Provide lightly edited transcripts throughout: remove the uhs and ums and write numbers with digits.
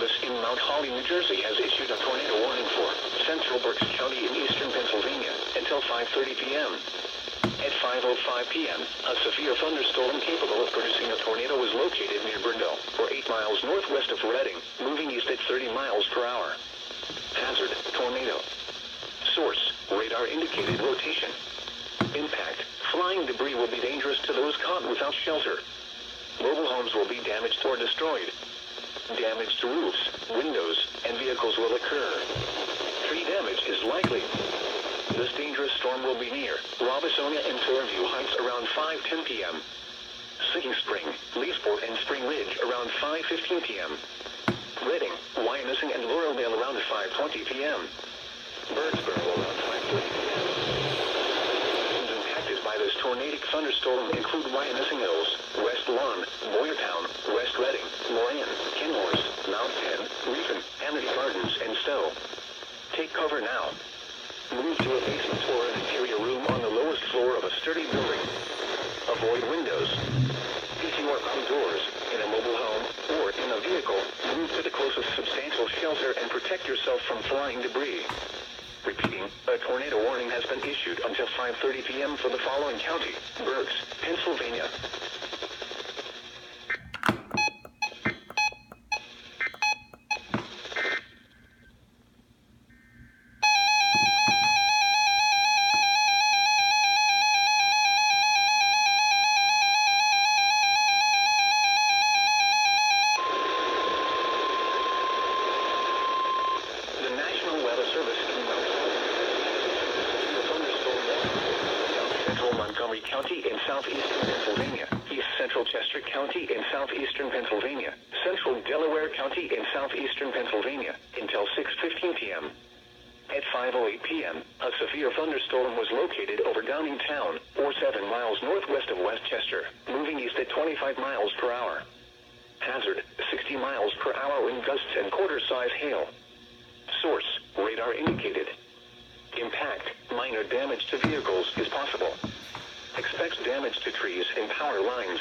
Service in Mount Holly, New Jersey has issued a tornado warning for central Berks County in eastern Pennsylvania until 5:30 p.m. At 5:05 p.m., a severe thunderstorm capable of producing a tornado was located near Burnville, or 8 miles northwest of Reading, moving east at 30 miles per hour. Hazard, tornado. Source, radar indicated rotation. Impact, flying debris will be dangerous to those caught without shelter. Mobile homes will be damaged or destroyed. Damage to roofs, windows, and vehicles will occur. Tree damage is likely. This dangerous storm will be near Robisonia and Fairview Heights around 5:10 p.m. Sinking Spring, Leesport, and Spring Ridge around 5:15 p.m. Reading, Wyomissing, and Laurelville around 5:20 p.m. Birdsboro around 5:30 p.m. Regions impacted by this tornadic thunderstorm include Wyomissing Hills, West Lawn, Boyertown, West Reading, Moran, Kenmores, Mount Penn, Reefin, Amity Gardens, and Stowe. Take cover now. Move to a basement or an interior room on the lowest floor of a sturdy building. Avoid windows. If you are outdoors, in a mobile home, or in a vehicle, move to the closest substantial shelter and protect yourself from flying debris. Repeating, a tornado warning has been issued until 5:30 p.m. for the following county: Berks, Pennsylvania. The National Weather Service in Mount thunderstorm South Central Montgomery County in southeastern Pennsylvania, East Central Chester County in southeastern Pennsylvania, Central Delaware County in southeastern Pennsylvania, until 6:15 p.m. At 5:08 p.m., a severe thunderstorm was located over Downingtown, or 7 miles northwest of Westchester, moving east at 25 miles per hour. Hazard, 60 miles per hour wind gusts and quarter-size hail. Source, radar indicated. Impact, minor damage to vehicles is possible. Expect damage to trees and power lines.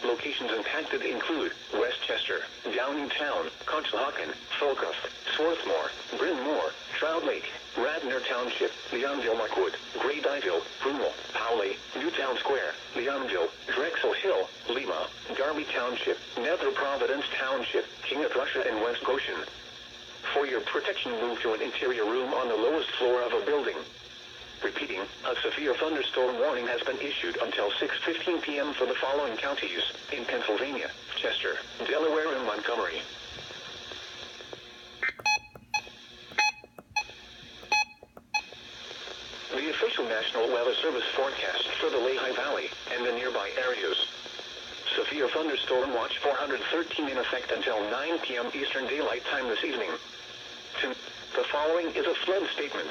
Locations impacted include Westchester, Downingtown, Conshohocken, Falkirk, Swarthmore, Bryn Mawr, Trout Lake, Radnor Township, Leonville Markwood, Great Dyville, Brunel, Powley, Newtown Square, Leonville, Drexel Hill, Lima, Darby Township, Nether Providence Township, King of Prussia, and West Goshen. For your protection, move to an interior room on the lowest floor of a building. Repeating, a severe thunderstorm warning has been issued until 6:15 p.m. for the following counties in Pennsylvania: Chester, Delaware, and Montgomery. The official National Weather Service forecast for the Lehigh Valley and the nearby areas. Severe thunderstorm watch 413 in effect until 9 p.m. Eastern Daylight Time this evening. The following is a flood statement.